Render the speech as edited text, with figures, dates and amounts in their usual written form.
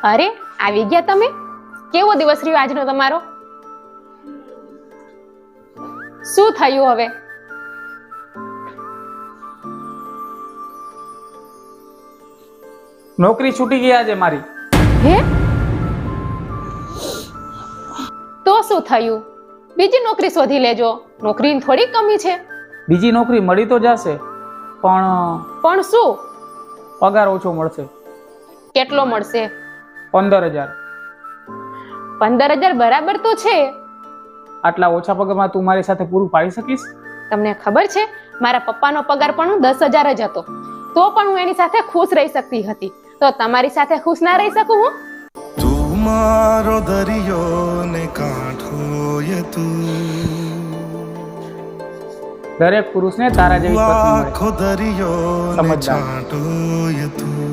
અરે આવી ગયા તમે? કેવો દિવસ રહ્યો આજનો તમારો? શું થયું હવે? નોકરી છૂટી ગઈ આજે મારી. હે? તો શું થયું? બીજી નોકરી શોધી લેજો. નોકરીની થોડી કમી છે. બીજી નોકરી મળી તો જશે, પણ પણ શું? પગાર ઓછો મળશે. કેટલો મળશે? 15,000. 15,000 બરાબર તો છે. આટલા ઓછા પગારમાં તું મારી સાથે પૂરું પાડી શકીશ? તમને ખબર છે મારા પપ્પાનો પગાર પણ 10,000 જ હતો, તો પણ હું એની સાથે ખુશ રહી શકતી હતી. તો તમારી સાથે ખુશ ના રહી શકું હું? તું મારો દરિયો ને કાંઠો યે તું, દરેક પુરુષને તારા જેવી પત્ની મળે. આખો દરિયો ને સમજદાર. છાંટો યે તું.